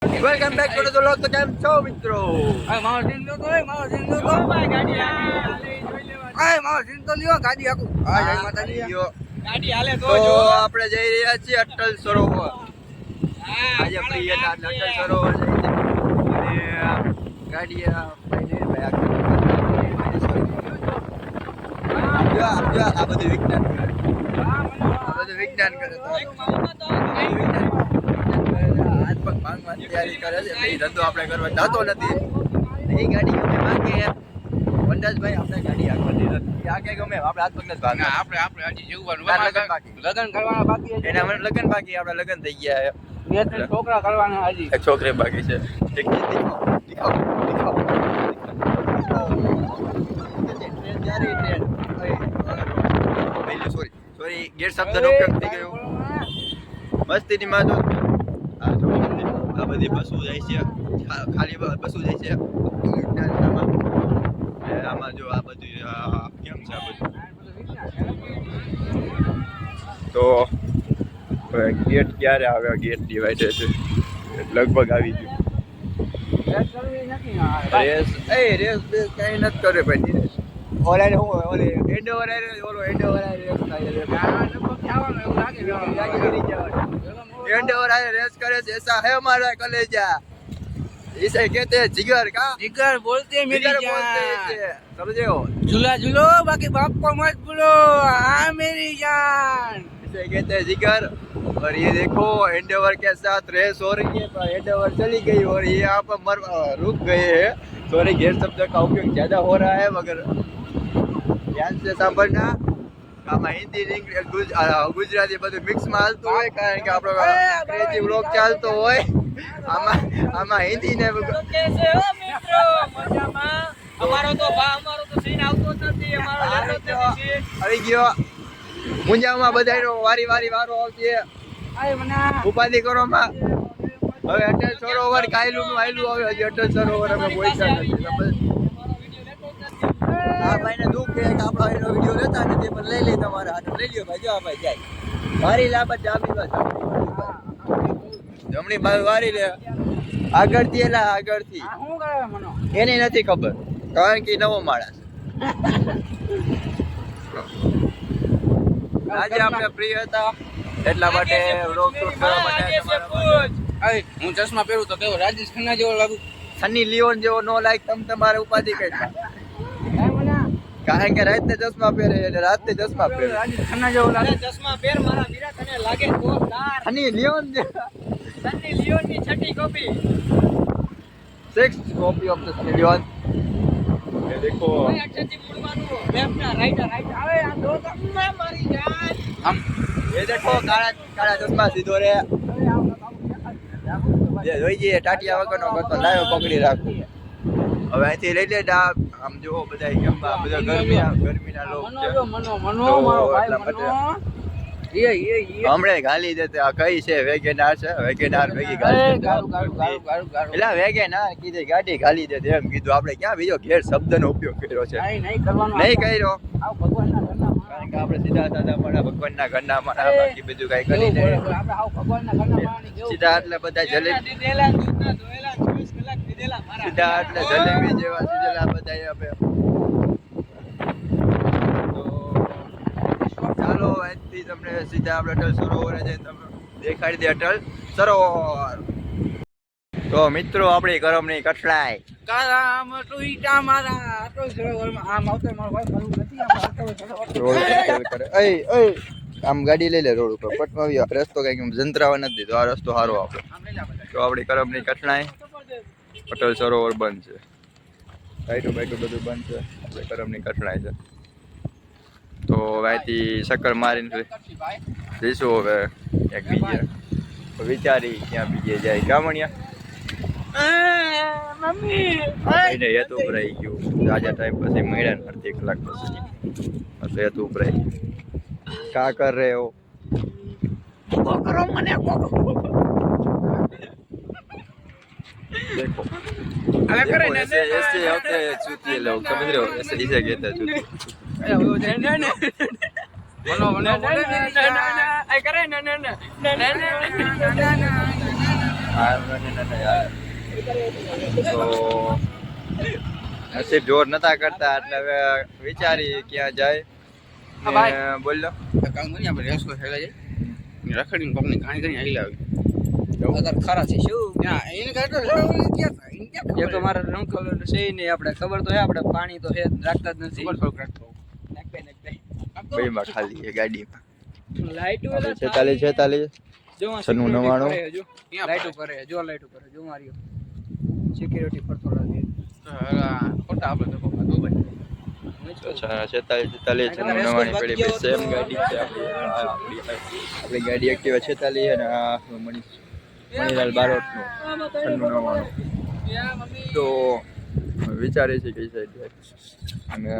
Welcome back to the vlog. તો કેમ છો મિત્રો? મારો સીન તો ગાડી આખું ગાડી હાલે તો આપણે જઈ રહ્યા છીએ અટલ સરોવર. આજે પ્રિય અટલ સરોવર અને ગાડી આ બધું વિજ્ઞાન કરે. વિજ્ઞાન કરે હાથ પગ ભાંગવાની તૈયારી કરે છે. એ ધંધો આપણે કરવા જતો નથી. એ ગાડી ગમે ભાગે વનરાજભાઈ આપણે ગાડી આગળની નથી આગે ગમે આપણે હાથ પગ નથી ભાગે. આપણે હજી જીવવાનું લગન બાકી એના મને લગન બાકી આપણે લગન થઈ ગયા છે. છોકરા કરવાના હજી એક છોકરી બાકી છે. સોરી ગેર શબ્દનો ઉપયોગ થઈ ગયો. મસ્તીની માં તો આ બધી બસો જાય છે. ખાલી બસો જાય છે આમાં. જો આ બધું કેમ છે આ બધું. તો ગેટ ક્યારે આવે? ગેટ ડિવાઈડ છે લગભગ આવી ગયું. રેસ બેસ કઈ નથી કરે ભાઈ. રેસ ઓલાને હું ઓલે એન્ડો ઓલાને ઓલો એન્ડો ઓલાને રેસ થાય एंड और आए रेस करे ऐसा है हमारा कलेजा. इसे कहते हैं जिगर का. जिगर बोलते हैं मेरी जिगर बोलते हैं इसे. समझे हो? झूला झूलो बाकी बाप को मत बोलो. हाँ मेरी जान. इसे कहते हैं जिगर. और ये देखो एंडेवर के साथ रेस हो रही है पर एंडेवर चली गई और ये यहाँ पर रुक गए हैं. सॉरी गैर शब्द का उपयोग ज्यादा हो रहा है मगर ध्यान से सामभळना. આમાં હિન્દી ગુજરાતી બધું મિક્સમાં હાલતું હોય કારણ કે આપણો અંગ્રેજી વ્લોગ ચાલતો હોય. આમાં હિન્દી ને આવી ગયો મુંજામાં બધાનો વારી વારો આવશે. ઉપાધિ કરો માં. હવે અટલ સરોવર કાયલું નું આયલું આવે. હજી અટલ સરોવર અમે પહોંચ્યા નથી. આ ભાઈને દુઃખ છે કે આપણો એનો વિડીયો લેતા નથી પણ લઈ લે તમારા હાથ લઈ લ્યો ભાઈ. જો આ ભાઈ જાય મારી લાબત ડાબી બસ જમણી બાજુ વારી લે. આગળથી એલા આગળથી એની નથી ખબર કારણ કે નવો માણસ. આજે આપણે ફ્રી હતા એટલા માટે વ્લોગ શૂટ કરવા માટે. હું ચશ્મા પહેરું તો કેવો રાજેશ ખન્ના જેવો લાગુ? સની લિયોન જેવો નો લાઈક તમારે ઉપાધિ કઈ કારણ કે રાતે ચશ્મા પહેરે એટલે રાતે ચશ્મા પહેરે. ખન્ના જેવો લાગે. ચશ્મા પહેર મારા વીરા તને લાગે જોરદાર. સની લિયોન સની લિયોન ની છઠ્ઠી copy. 6th copy of the Sunny Leone. ये देखो અક્ષરથી મૂળવાનું લેફ્ટ ના રાઈટ આવે આ દો તો મારી જાન. हम ये देखो काला चश्मा सीधो रे ये જોઈએ ટાટિયા વગરનો કરતો લાયો પકડી રાખું. હવે અહીંથી લઈ લે આમ જો બધા જમવા બધા ગરમીના લોકો મનો મારો ભાઈ મનો. હમણાં ગાલી દેતે આ કઈ છે વેગેનાર છે. વેગેનાર ભેગી ગાલી એટલે વેગેનાર કીધે ગાડી ગાલી દે એમ કીધું. આપણે ક્યાં બીજો ઘેર શબ્દનો ઉપયોગ કર્યો છે? નહીં કર્યો કારણ કે આપણે સીધા સાદા માણા ભગવાનના ઘરના માણા બાકી બધું કઈ કરી દે સીધા. એટલે બધા જલેબી સીધા એટલે જલેબી જેવા સીધેલા બધા આપણે. ચાલો અહીંથી તમને સીધા આપણે અટલ સરોવર છે તમને દેખાડી દે અટલ સરોવર. તો મિત્રો આપણી કરમની કઠલાઈ કામ ટુઈટા મારા અટલ સરોવરમાં આમ આવતો મારો ભાઈ ફરવું નથી. રોડ કરે આમ ગાડી લઈ લે રોડ ઉપર પટમાં રસ્તો કઈક જંતરાવા નથી તો આ રસ્તો સારો આપણે. તો આપણી કરમની કઠલાઈ અટલ સરોવર બંધ છે. લાઈટો બાઈટો બધું બંધ છે. આપણે કરમની કઠલાઈ છે તો અહીંથી ચક્કર મારીને જઈશું હવે એક બીજે વિચારી ક્યાં બીજે જાય ગામણિયા એને હેતુ ઉભરાઈ ગયું. રાજા ટાઈમ પછી મળ્યા ને અડધી કલાક પછી હેતુ ઉભરાઈ ગયું. કા કર રહે હો કરો મને देखो अबे करे ना ऐसे ऐसे होते हैं चूतिए लोग समझ रहे हो ऐसे इसे कहते हैं चूतिए. તો નસીબ જોર નતા કરતા એટલે હવે વિચારી ક્યાં જાય હા ભાઈ. ને બોલો કામ કરી આપણે રેસ્કો થયેલા જાય રખડીને પગની ઘાણી ઘાણી આવી લાવી અગર ખરા છે શું એને કાઢો ક્યાં એ તો મારા રંગ કલર છે નહીં આપણે ખબર તો હે આપણે પાણી તો હે રાખતા જ નથી ભાઈમાં ખાલી છે ગાડીમાં લાઈટ આપણે 46 જો સન્નું 99. લાઈટ ઉપર જો લાઈટ ઉપર જો માર્યો સિક્યુરિટી પર થોડા દે ખોટા આપણે તો દુબઈ અચ્છા 46 99 પેલી બે સેમ ગાડી છે આપણી ગાડી એક્ટિવા 46 અને આ મણીલાલ બારોટનું 99 તો વિચારે છે કઈ સાઈડ જાય અને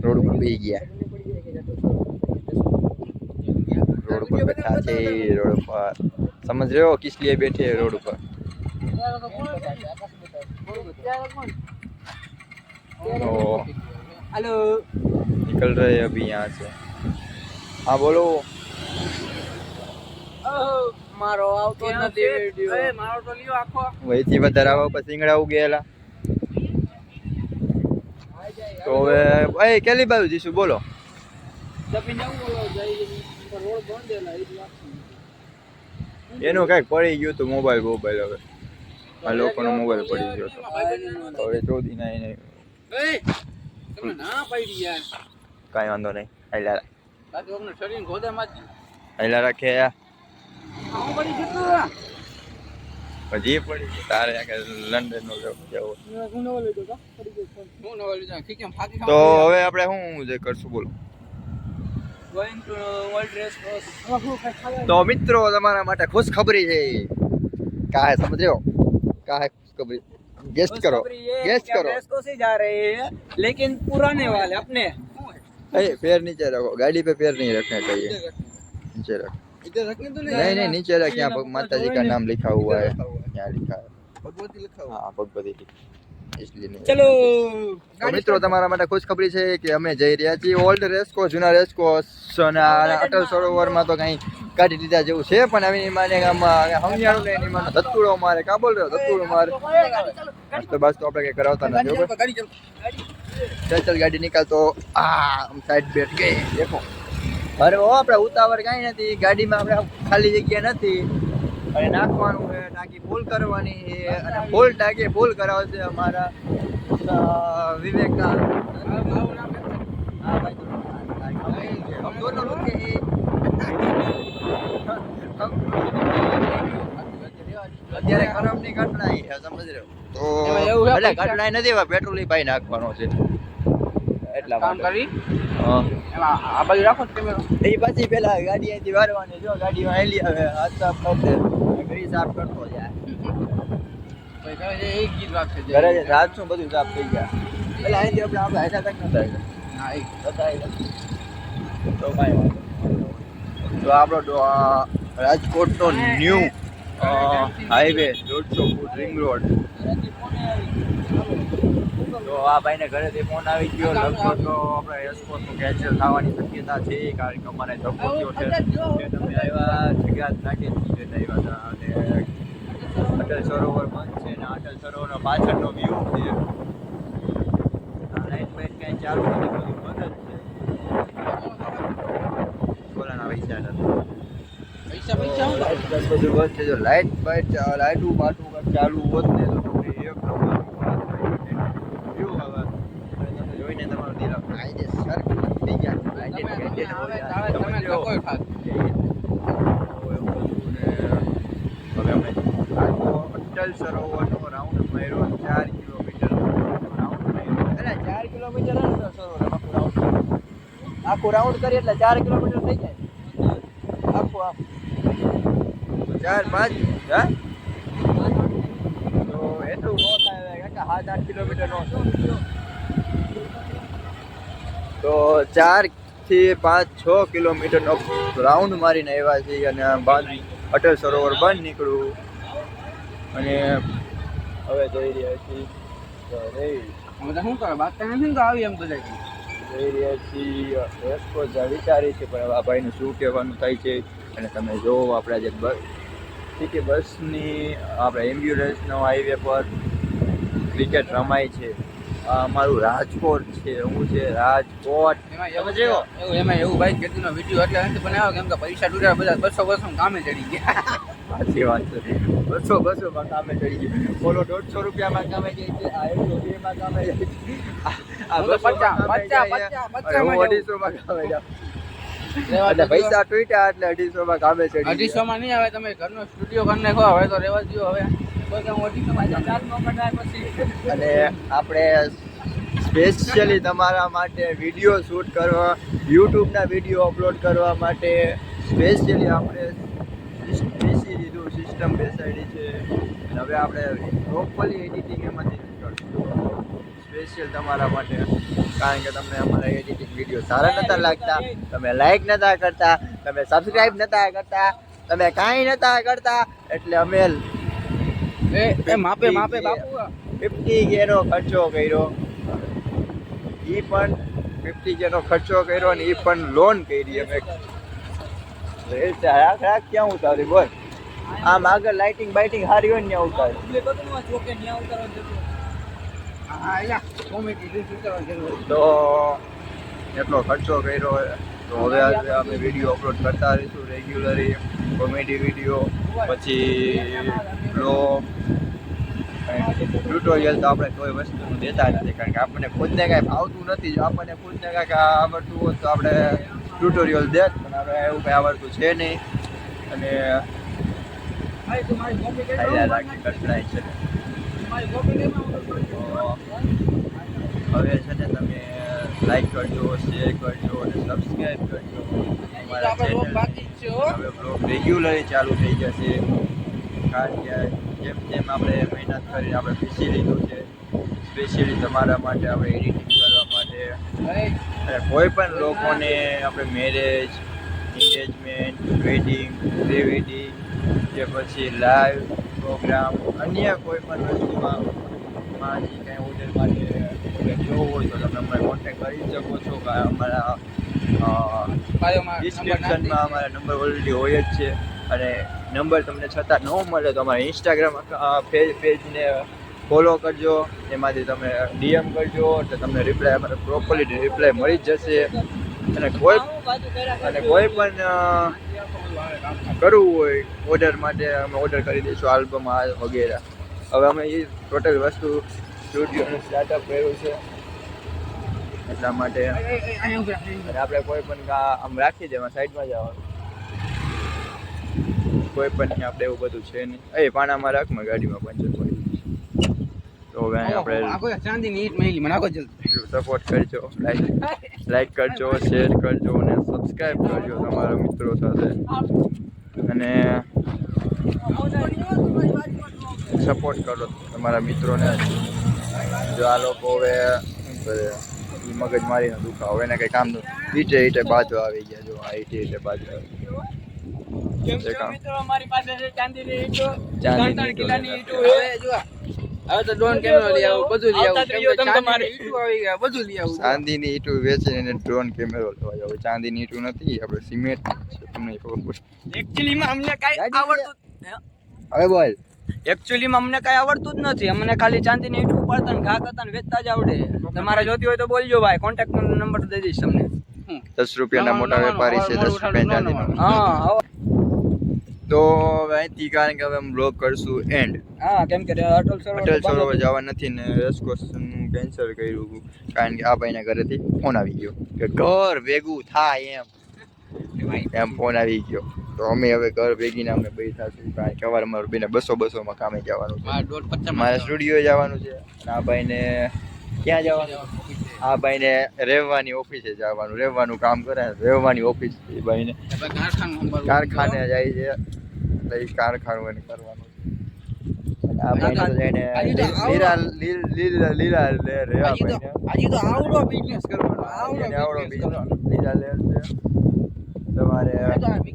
રોડ ઉપર બેસી ગયા रोड पर बैठा थे रोड पर समझ रहे हो किस लिए बैठे हैं रोड पर तो हेलो निकल रहे हैं अभी यहाँ से हाँ बोलो મારો આવતો નથી વિડિયો મારો તો લ્યો આખો વહીથી વધારે આવા પછી સિંગડા ઉગેલા તો હવે એ કેલી બાજુ જઈશું બોલો દબી જવું બોલો જઈ રોડ બંધ દેલા એનું કઈક પડી ગયું હતું મોબાઈલ હવે આ લોકોનો મોબાઈલ પડી ગયો હતો હવે ચોથી ના એને એ તમને ના પડી યાર કાંઈ વાંધો નહીં હાઈલા બાકી અમને શરીર ગોદામાં જ હાઈલા રાખે હું પડી જતો હજી પડી ગયું. તારે આગળ લંડન નો જવો હું નવો લીધો ખીચમ ફાકી તો હવે આપણે શું જે કરશું બોલો going to world race cross तो मित्रों हमारा માટે खुश खबरी है क्या है समझ रहे हो क्या है खुश खबरी गेस्ट करो गेस्ट करो रेस्को से जा रहे हैं लेकिन पुराने वाले अपने अरे पैर नीचे रखो गाड़ी पे पैर नहीं रखना चाहिए नीचे रख इधर रखने तो नहीं नीचे रख यहाँ माता जी का नाम लिखा हुआ है यहाँ लिखा है भगवती लिखा हुआ हाँ भगवती इसलिए नहीं चलो તો મિત્રો તમારા માટે ખુશ ખબરી છે કે અમે જઈ રહ્યા છીએ ઓલ્ડ રેસકો જૂના રેસકો અટલ સરોવરમાં તો કઈ કાઢી દીધા જેવું છે પણ હવે માને ગામમાં હમિયાળું ને એની માનો ધતુડો મારે કા બોલ રહ્યો ધતુડો મારે તો બસ તો આપણે કઈ કરાવતા નથી બરોબર गाड़ी चल चल गाड़ी निकाल तो हम साइड बैठ गए देखो અરે ઓ આપણે ઉતાવળ કાંઈ નથી ગાડીમાં આપણે ખાલી જગ્યા નથી અને નાખવાનું છે ટાંકી ફૂલ કરવાની છે અને ફૂલ ટાંકી ફૂલ કરાવશે અમારા વિવેકા हाँ भाई हम दोनों रुके हैं અત્યારે ખરાબની ઘટના છે સમજ રહ્યો તો એટલે ઘટના નથી હવે પેટ્રોલ ભાઈ નાખવાનો છે એટલા काम માટે करी હા એમાં આ બાજુ રાખો કેમેરો એ પછી પેલા ગાડી અહીંથી વારવાની જો ગાડીમાં હેલી આવે હાથ સાફ કરશે ઘડી સાફ કરતો જાય ભાઈ કહે છે એક ગીત વાગશે ઘરે રાત શું બધું સાફ થઈ ગયા પેલા અહીંથી આપણે હેઠા તક નતા હા એક તો કાંઈ વાંધો તો આપણો રાજકોટનો new highway 150 foot ring road તો આ ભાઈને ઘરેથી ફોન આવી ગયો લગભગ તો આપણે એસપોર્ટનું કેન્સલ થવાની શક્યતા છે કારણ કે અમારે ધક્કો થયો છે કે તમે આવ્યા જગ્યા નાખી આવ્યા હતા અને અટલ સરોવર બંધ છે ને અટલ સરોવરનો પાછળનો વ્યૂ છે લાઈટ બાઈટ કાંઈ ચાલુ નથી બધું બંધ જ છે બોલાના પૈસા નથી પૈસા હું લાઈટ બાઈટ બધું બંધ છે જો લાઈટ બાઈટ લાઈટું બાટું કાંઈક ચાલુ હોત ને તો તમને એક નંબર વ્યૂ આવે અને તમે જોઈને તમારું દિલ આઈ સર થઈ ગયા લાઈટ તમે કોઈ ખાસ હવે અમે અટલ સરોવરનો રાઉન્ડ માર્યો 4 કિલોમીટર રાઉન્ડ માર્યો એટલે 4 કિલોમીટર અટલ સરોવર આખું રાઉન્ડ કરીએ એટલે 4 કિલોમીટર થઈ જાય આખું આમ 4 5 હા તો એટલું નો થાય કાકા 7-8 કિલોમીટર નો તો 4 થી 5-6 કિલોમીટરનો રાઉન્ડ મારીને આવ્યા છીએ અને બાદ અટલ સરોવર બંધ નીકળ્યું અને હવે જઈ રહ્યા છીએ ઘરે બધા શું કરે વાત તમે શું આવી એમ બધા જઈ રહ્યા છીએ રેસકો વિચારી છે પણ હવે આ ભાઈનું શું કહેવાનું થાય છે અને તમે જોવો આપણા જે સિટી બસની આપણે એમ્બ્યુલન્સનો હાઈવે પર ક્રિકેટ રમાય છે. આ અમારું રાજકોટ છે. હું છે રાજકોટ. એમાં એવું ભાઈ કેટલીનો વિડીયો એટલે નથી બનાવ્યો કેમ કે પૈસા ડૂબ્યા બધા 200 કામે ચડી ગયા. સાચી વાત છે. 200 માં કામે ચડી ગયું. બોલો 150 રૂપિયામાં કામે જાય છે. આ 102 માં કામે જાય છે. આ 200 માં કામે જાય છે. હું 250 માં કામે જાઉં. એટલે પૈસા તૂટ્યા એટલે 250 માં કામે ચડી 250 માં નહીં આવે. તમે ઘરનો સ્ટુડિયો કરી નાખો. હવે તો રેવા દો. હવે અને આપણે સ્પેશિયલી તમારા માટે વિડીયો શૂટ કરવા, યુટ્યુબના વિડીયો અપલોડ કરવા માટે સ્પેશિયલી આપણે બેસી દીધું, સિસ્ટમ બેસાડી છે. અને હવે આપણે પ્રોપરલી એડિટિંગ એમાંથી કરશું સ્પેશિયલ તમારા માટે. કારણ કે તમને અમારા એડિટિંગ વિડીયો સારા નહોતા લાગતા, તમે લાઈક નહોતા કરતા, તમે સબસ્ક્રાઈબ નહોતા કરતા, તમે કાંઈ નહોતા કરતા. એટલે અમે માપે બાપુ 50K નો ખર્ચો કર્યો. એ પણ 50K નો ખર્ચો કર્યો અને એ પણ લોન કરી અમે. રાખ ક્યાં ઉતારી બોલ. આમ આગળ લાઇટિંગ બાઇટિંગ સારી હોય ને ત્યાં ઉતારી. તો એટલો ખર્ચો કર્યો. તો હવે અમે વિડીયો અપલોડ કરતા રહીશું રેગ્યુલરી. કોમેડી વિડીયો, પછી બ્લોગ, ટ્યુટોરિયલ તો આપણે કોઈ વસ્તુનું દેતા નથી. કારણ કે આપણને ખુદને કાંઈ ભાવતું નથી. જો આપણને ખુદને કાંઈક આવડતું હોત તો આપણે ટ્યુટોરિયલ દેત, પણ હવે એવું કંઈ આવડતું છે નહીં. અને કઠણાઈ છે. હવે છે ને તમે લાઈક કરજો, શેર કરજો અને સબસ્ક્રાઈબ કરજો. અમારા ચેનલ હવે બ્લોગ રેગ્યુલરી ચાલુ થઈ જશે. કારણ કે જેમ જેમ આપણે મહેનત કરીને આપણે શીખી લીધું છે સ્પેશિયલી તમારા માટે, આપણે એડિટિંગ કરવા માટે. અને કોઈ પણ લોકોને આપણે marriage, engagement, wedding, pre wedding કે પછી લાઈવ પ્રોગ્રામ, અન્ય કોઈ પણ વસ્તુમાં જે કંઈ ઓર્ડર માટે ઓર્ડર જોવો હોય તો તમે અમને કોન્ટેક્ટ કરી શકો છો. કે અમારા ડિસ્ક્રિપ્શનમાં અમારા નંબર ઓલરેડી હોય જ છે. અને નંબર તમને છતાં ન મળે તો અમારા ઇન્સ્ટાગ્રામ પેજને ફોલો કરજો. એમાંથી તમે DM કરજો એટલે તમને રિપ્લાય અમારે પ્રોપરલી રિપ્લાય મળી જ જશે. અને કોઈ પણ કરવું હોય ઓર્ડર માટે અમે ઓર્ડર કરી દઈશું, આલ્બમ વગેરે. હવે અમે એ ટોટલ વસ્તુ સ્ટુડિયોનું સ્ટાર્ટઅપ કર્યું છે એટલા માટે. અને આપણે કોઈ પણ આમ રાખી દેવા સાઈડમાં જવાનું, કોઈ પણ આપણે એવું બધું છે નહીં. પાણામાં રાખમાં ગાડીમાં પંચર પડી. તો હવે આપણે ચાંદીની ઈટ મેલી મને આખો જલ્દી સપોર્ટ કરજો, લાઈક કરજો, શેર કરજો અને સબસ્ક્રાઈબ કરજો તમારા મિત્રો સાથે. અને સપોર્ટ કરો તમારા મિત્રોને. જો આ લોકો હવે શું કરે, મગજ મારીને દુખાવો, એને કંઈ કામ ઈટે બાજુ આવી ગયા. જો આ ઈટે બાજુ આવી ચાંદીની ઈટું વેચીને ડ્રોન કેમેરો લેવા જાવ. ચાંદીની ઈટું નથી, આપણે સિમેન્ટ છે. તમને ખબર હવે બોલ. એકચ્યુઅલીમાં અમને કઈ આવડતું જ નથી. અમને ખાલી ચાંદીની ઈંટ ઉપાડતા ને ઘા કરતા ને વેચતા જ આવડે. તમારે જોતી હોય તો બોલજો ભાઈ, કોન્ટેક્ટ નંબર દઈ દઈશ તમને. 10 રૂપિયાના મોટા વેપારી છે, 10 રૂપિયા ચાંદીનો. હા તો અહીંથી કારણ કે હવે અમે બ્લોગ કરશું એન્ડ. હા, કેમ કે અટલ સરોવર જવા નથી ને રેસકોર્સનું કેન્સલ કર્યું. કારણ કે આ ભાઈના ઘરેથી ફોન આવી ગયો કે ઘર ભેગું થાય એમ ફોન આવી ગયો. તો અમે હવે ઘર ભેગીને અમે બેઠા છું. કારણ કે અમારે મારું બેને 200 માં કામે જવાનું છે, મારે સ્ટુડિયો જવાનું છે. અને આ ભાઈને ક્યાં જવાનું? આ ભાઈને રહેવાની ઓફિસે જવાનું. રહેવાનું કામ કરે, રહેવાની ઓફિસ. એ ભાઈને કારખાને જાય છે, એટલે એ કારખાનું એને કરવાનું છે. આ ભાઈને તો જઈને લીલા લેર છે. આ ભાઈને તો આવડો બિઝનેસ કરવાનો, આવડો બિઝનેસ લીલા લેર છે. સવારે 10 થી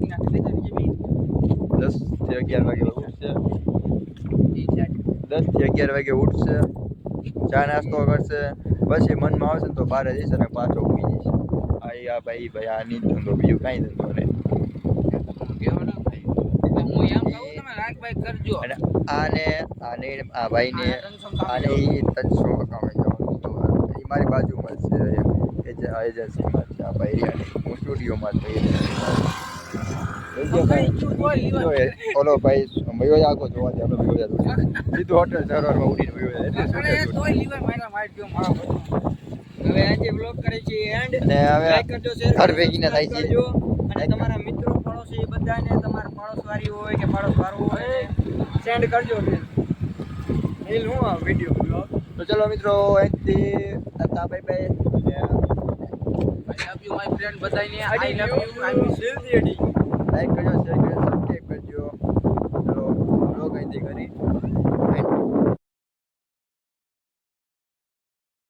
11 વાગે ઉઠશે. 10 થી 11 વાગે ઉઠશે, ચા નાસ્તો કરશે, પછી મનમાં આવશે ને તો બહાર જઈશ અને પાછો ઉગી જઈશ. આ ભાઈ આ નહીં ધંધો, બીજું કાંઈ ધંધો નહીં. હું એમ કહું તમે ભાઈ કરજો. અને આને આ ભાઈને આને ઈ 300 અકાઉન્ટ જવાનું એ મારી બાજુમાં જ છે એજન્સીમાં છે આ ભાઈ હું સ્ટુડિયોમાં જ ઓલો ભાઈ મયો આગો જોવા દે આપણે મયો સીધું હોટેલ સરોવરમાં ઉડીને મયો તોય લીવર મારી ગયો મારો બધો. હવે આજે બ્લોગ કરે છે એન્ડ અને હવે લાઈક કરજો શેર ઘર ભેગીને થાય છે. કરજો અને તમારા મિત્રો પડોશી બધાને તમારા પડોશવાળી હોય કે પડોશવાળો હોય સેન્ડ કરજો રીલ હું આ વિડિયો બ્લોગ તો ચલો મિત્રો અહીંથી તા bye bye I love you my friend બધાયને. I love you. I miss you. Like કરજો શેર કરજો સબસ્ક્રાઈબ કરજો ચલો બ્લોગ અહીંથી કરી